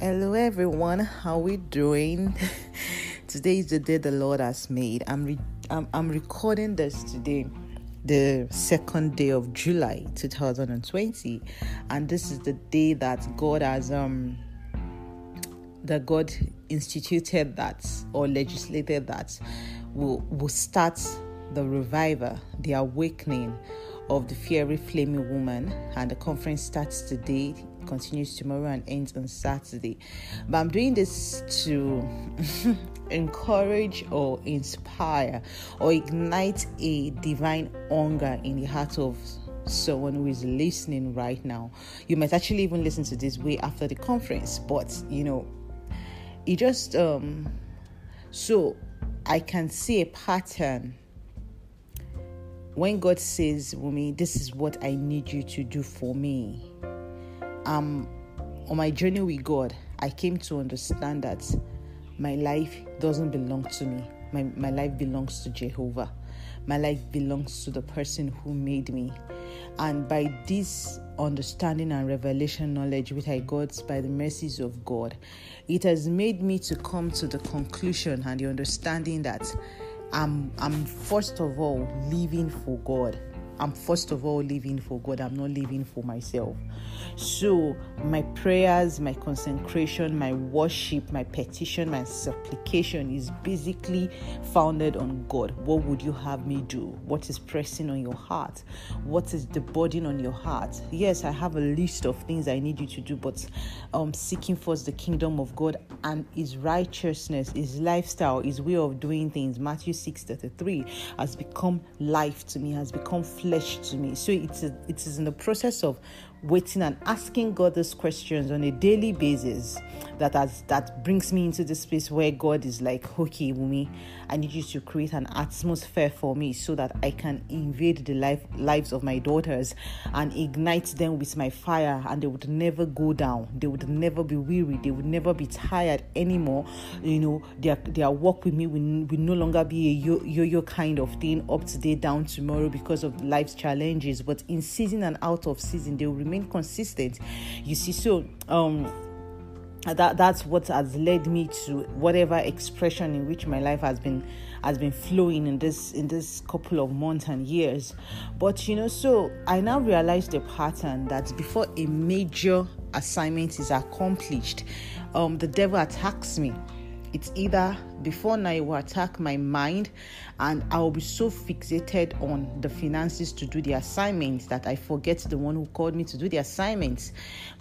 Hello everyone, how we doing? Today is the day the Lord has made. I'm recording this today, the second day of July 2020, and this is the day that God has that God instituted that or legislated that will start the revival, the awakening of the fiery flaming woman, and the conference starts today, continues tomorrow, and ends on Saturday. But I'm doing this to encourage or inspire or ignite a divine hunger in the heart of someone who is listening right now. You might actually even listen to this way after the conference, but it just so I can see a pattern. When God says, Wumi, this is what I need you to do for me. On my journey with God, I came to understand that my life doesn't belong to me. My life belongs to Jehovah. My life belongs to the person who made me. And by this understanding and revelation knowledge which I got by the mercies of God, it has made me to come to the conclusion and the understanding that I'm first of all living for God. I'm not living for myself. So my prayers, my consecration, my worship, my petition, my supplication is basically founded on God. What would you have me do? What is pressing on your heart? What is the burden on your heart? Yes, I have a list of things I need you to do, but seeking first the kingdom of God and His righteousness, His lifestyle, His way of doing things, Matthew 6:33, has become life to me, has become flesh to me. So it is in the process of waiting and asking God these questions on a daily basis that brings me into the space where God is like, okay, Wumi, I need you to create an atmosphere for me so that I can invade the lives of my daughters and ignite them with my fire, and they would never go down. They would never be weary. They would never be tired anymore. Their walk with me will no longer be a yo-yo kind of thing, up today, down tomorrow, because of life's challenges. But in season and out of season, they will remain consistent. You see, so that's what has led me to whatever expression in which my life has been flowing in this couple of months and years. But so I now realize the pattern that before a major assignment is accomplished, the devil attacks me. It's either before now it will attack my mind, and I will be so fixated on the finances to do the assignments that I forget the one who called me to do the assignments.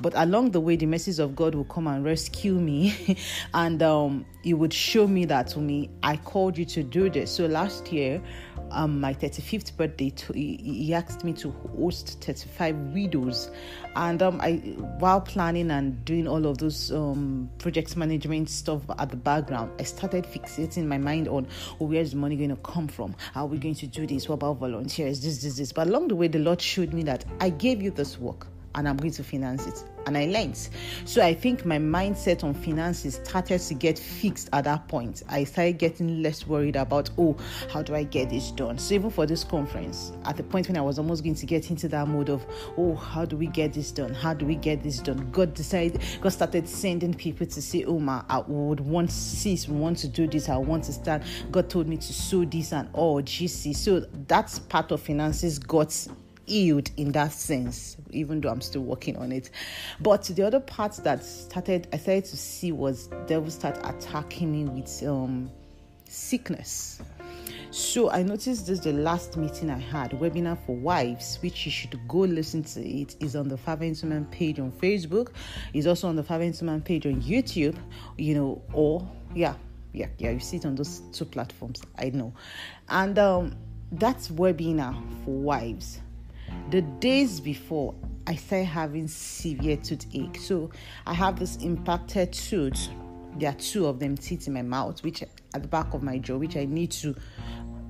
But along the way, the mercies of God will come and rescue me, and He would show me that to me, I called you to do this. So last year, my 35th birthday, he asked me to host 35 widows, and while planning and doing all of those project management stuff at the background, I started fixating my mind on, where's the money going to come from? How are we going to do this? What about volunteers? This. But along the way, the Lord showed me that I gave you this work and I'm going to finance it. And I learned. So I think my mindset on finances started to get fixed at that point. I started getting less worried about, how do I get this done? So even for this conference, at the point when I was almost going to get into that mode of, how do we get this done? How do we get this done? God started sending people to say, I would want to do this. I want to start. God told me to sow this and all GC. So that's part of finances got healed in that sense, even though I'm still working on it. But the other part that I started to see was devil start attacking me with sickness. So I noticed this the last meeting I had, webinar for wives, which you should go listen to. It is on the Fervent Woman page on Facebook. It's also on the Fervent Woman page on YouTube, you see it on those two platforms, I know. And that's webinar for wives. The days before, I started having severe toothache. So I have this impacted tooth. There are two of them, teeth in my mouth, which at the back of my jaw, which I need to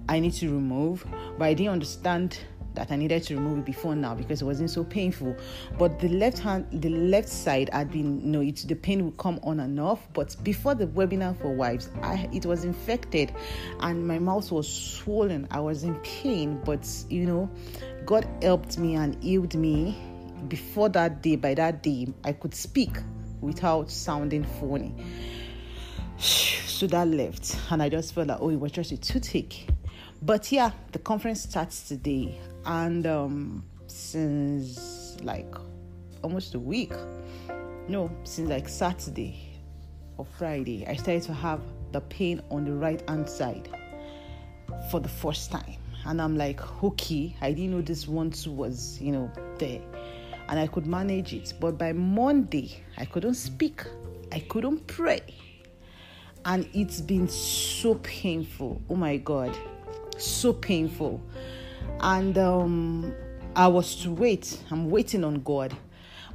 remove. But I didn't understand that I needed to remove it before now because it wasn't so painful. But the left side had been, the pain would come on and off. But before the webinar for wives, it was infected and my mouth was swollen. I was in pain, but God helped me and healed me. Before that day, by that day, I could speak. without sounding funny. So that left, and I just felt like, it was just a toothache. But yeah, the conference starts today, and since like almost a week, since like Saturday or Friday, I started to have the pain on the right hand side for the first time. And I'm like, okay, I didn't know this once was, there. And I could manage it. But by Monday, I couldn't speak. I couldn't pray. And it's been so painful. Oh my God. So painful. And I was to wait. I'm waiting on God.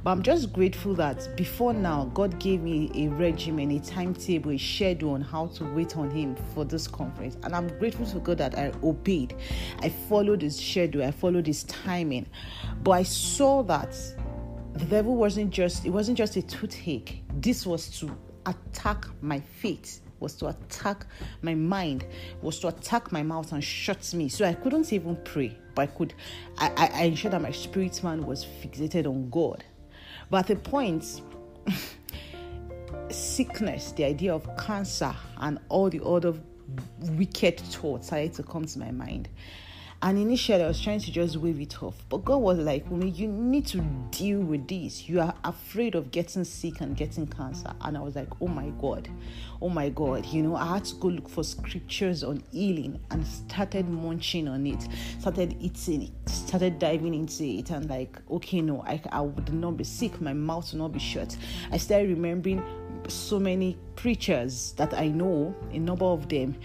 But I'm just grateful that before now, God gave me a regimen, a timetable, a schedule on how to wait on Him for this conference. And I'm grateful to God that I obeyed. I followed His schedule. I followed His timing. But I saw that the devil wasn't just a toothache. This was to attack my faith, was to attack my mind, was to attack my mouth and shut me. So I couldn't even pray. But I ensured that my spirit man was fixated on God. But at a point, sickness, the idea of cancer and all the other wicked thoughts started to come to my mind. And initially, I was trying to just wave it off. But God was like, Wumi, you need to deal with this. You are afraid of getting sick and getting cancer. And I was like, oh my God. I had to go look for scriptures on healing and started munching on it. Started eating it. Started diving into it. And like, okay, no, I would not be sick. My mouth would not be shut. I started remembering so many preachers that I know, a number of them,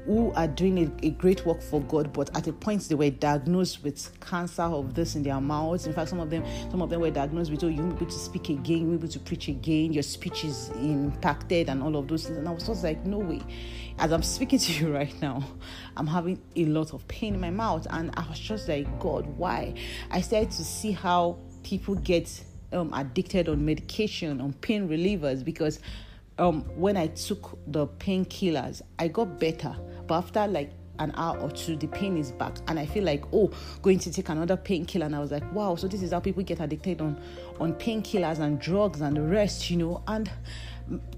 who are doing a great work for God, but at a point they were diagnosed with cancer of this in their mouths. In fact, some of them were diagnosed with, you won't be able to speak again, you won't be able to preach again, your speech is impacted and all of those things. And I was just like, no way. As I'm speaking to you right now, I'm having a lot of pain in my mouth. And I was just like, God, why? I started to see how people get addicted on medication, on pain relievers, because when I took the painkillers, I got better. But after like an hour or two, the pain is back. And I feel like, going to take another painkiller. And I was like, wow, so this is how people get addicted on painkillers and drugs and the rest, And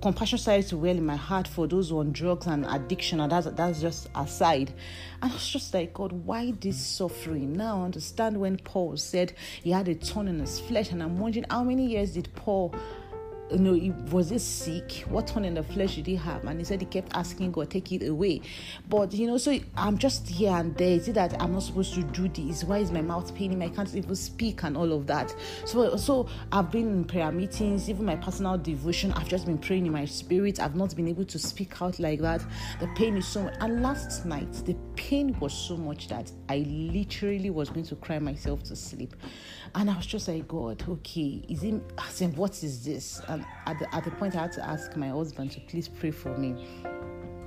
compassion started to well in my heart for those on drugs and addiction. And that's just aside. And I was just like, God, why this suffering? Now I understand when Paul said he had a thorn in his flesh. And I'm wondering, how many years did Paul... was he sick? What thorn in the flesh did he have? And he said he kept asking God, take it away. But, so I'm just here and there. Is it that I'm not supposed to do this? Why is my mouth paining me? I can't even speak and all of that. So I've been in prayer meetings, even my personal devotion. I've just been praying in my spirit. I've not been able to speak out like that. The pain is so much. And last night, the pain was so much that I literally was going to cry myself to sleep. And I was just like, God, okay, what is this? And at the point, I had to ask my husband to please pray for me.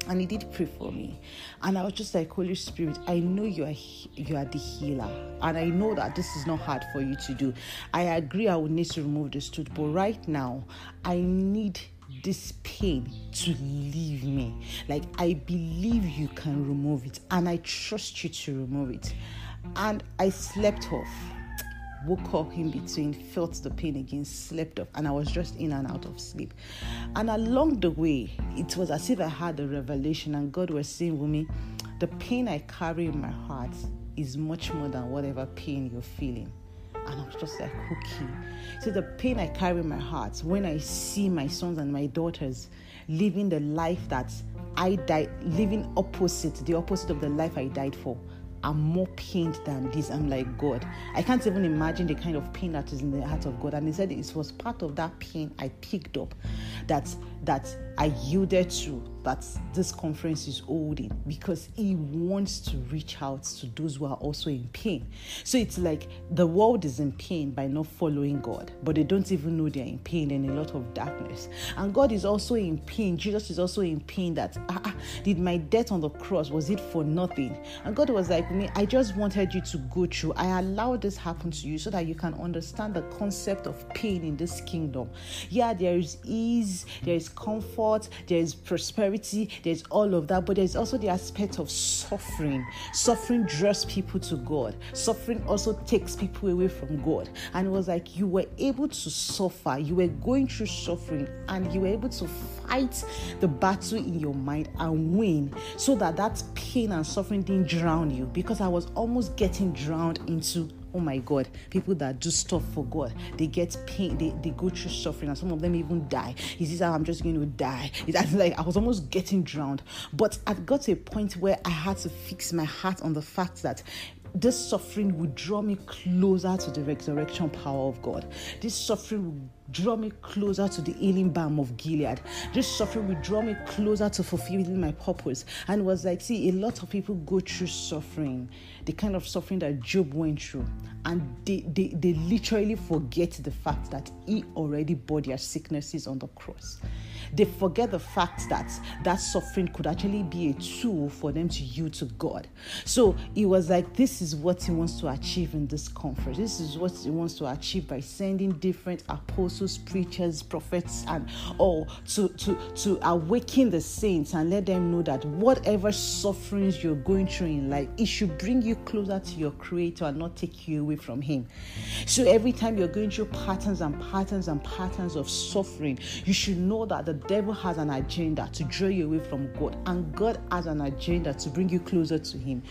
And he did pray for me. And I was just like, Holy Spirit, I know you are the healer. And I know that this is not hard for you to do. I agree I would need to remove this tooth. But right now, I need this pain to leave me. Like, I believe you can remove it. And I trust you to remove it. And I slept off. Woke up in between, felt the pain again, slept off, and I was just in and out of sleep. And along the way, it was as if I had a revelation, and God was saying, Wumi, the pain I carry in my heart is much more than whatever pain you're feeling. And I was just like, okay. So the pain I carry in my heart, when I see my sons and my daughters living the life that I died, living the opposite of the life I died for, I'm more pained than this. I'm like, God, I can't even imagine the kind of pain that is in the heart of God. And he said it was part of that pain I picked up that I yielded to, that this conference is holding, because he wants to reach out to those who are also in pain. So it's like the world is in pain by not following God, but they don't even know they're in pain and a lot of darkness. And God is also in pain. Jesus is also in pain that, did my death on the cross, was it for nothing? And God was like, I just wanted you to go through. I allowed this happen to you so that you can understand the concept of pain in this kingdom. Yeah, there is ease, there is comfort, there is prosperity, prosperity, there's all of that, but there's also the aspect of suffering. Suffering draws people to God. Suffering also takes people away from God. And it was like you were able to suffer, you were going through suffering, and you were able to fight the battle in your mind and win, so that pain and suffering didn't drown you. Because I was almost getting drowned into, oh my God, people that do stuff for God, they get pain, they go through suffering, and some of them even die. Is this how I'm just going to die? It's like I was almost getting drowned. But I got to a point where I had to fix my heart on the fact that this suffering would draw me closer to the resurrection power of God. This suffering would draw me closer to the healing balm of Gilead. This suffering will draw me closer to fulfilling my purpose. And it was like, see, a lot of people go through suffering, the kind of suffering that Job went through, and they literally forget the fact that he already bore their sicknesses on the cross. They forget the fact that that suffering could actually be a tool for them to yield to God. So it was like, this is what he wants to achieve in this conference. This is what he wants to achieve by sending different apostles, preachers, prophets, and all to awaken the saints and let them know that whatever sufferings you're going through in life, it should bring you closer to your Creator and not take you away from Him. So every time you're going through patterns of suffering, you should know that the devil has an agenda to draw you away from God, and God has an agenda to bring you closer to Him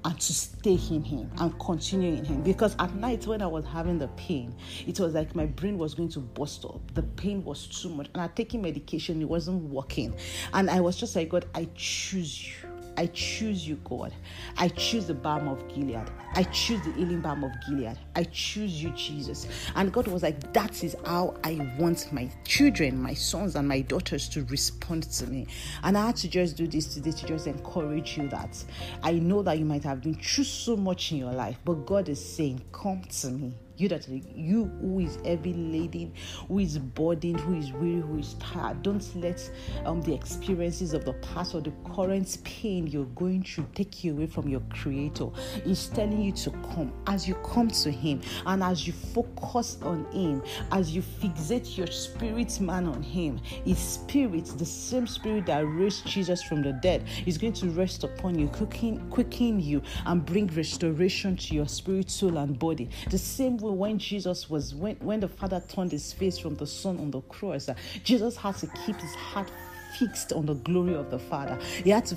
and to stay in Him and continue in Him. Because at night when I was having the pain, it was like my brain was going to burst up. The pain was too much, and I taking medication, it wasn't working, and I was just like, God, I choose you. I choose you, God. I choose the balm of Gilead. I choose the healing balm of Gilead. I choose you, Jesus. And God was like, that is how I want my children, my sons and my daughters to respond to me. And I had to just do this today to just encourage you that I know that you might have been through so much in your life, but God is saying, come to me. You who is heavy laden, who is burdened, who is weary, who is tired. Don't let the experiences of the past or the current pain you're going through take you away from your Creator. He's telling you to come. As you come to Him and as you focus on Him, as you fixate your spirit man on Him, His Spirit, the same Spirit that raised Jesus from the dead, is going to rest upon you, quicken you, and bring restoration to your spirit, soul, and body. The same way when Jesus was, when the Father turned His face from the Son on the cross, Jesus had to keep His heart fixed on the glory of the Father. He had to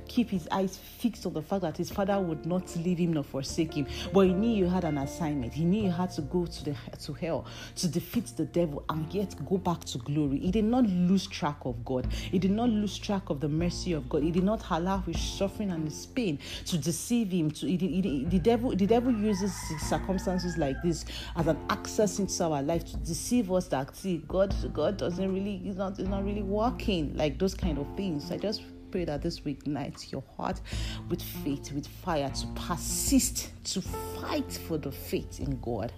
keep his eyes fixed on the fact that his Father would not leave him nor forsake him. But he knew you had an assignment. He knew you had to go to hell to defeat the devil and yet go back to glory. He did not lose track of God. He did not lose track of the mercy of God. He did not allow his suffering and his pain to deceive him. The devil uses circumstances like this as an access into our life to deceive us that, see, God doesn't really, he's not really working, like those kind of things. I just pray that this week ignites your heart with faith, with fire, to persist, to fight for the faith in God.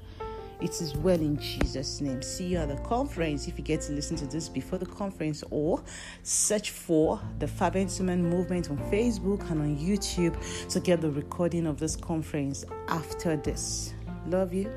It is well in Jesus' name. See you at the conference if you get to listen to this before the conference, or search for the Fervent Women Movement on Facebook and on YouTube to get the recording of this conference after this. Love you.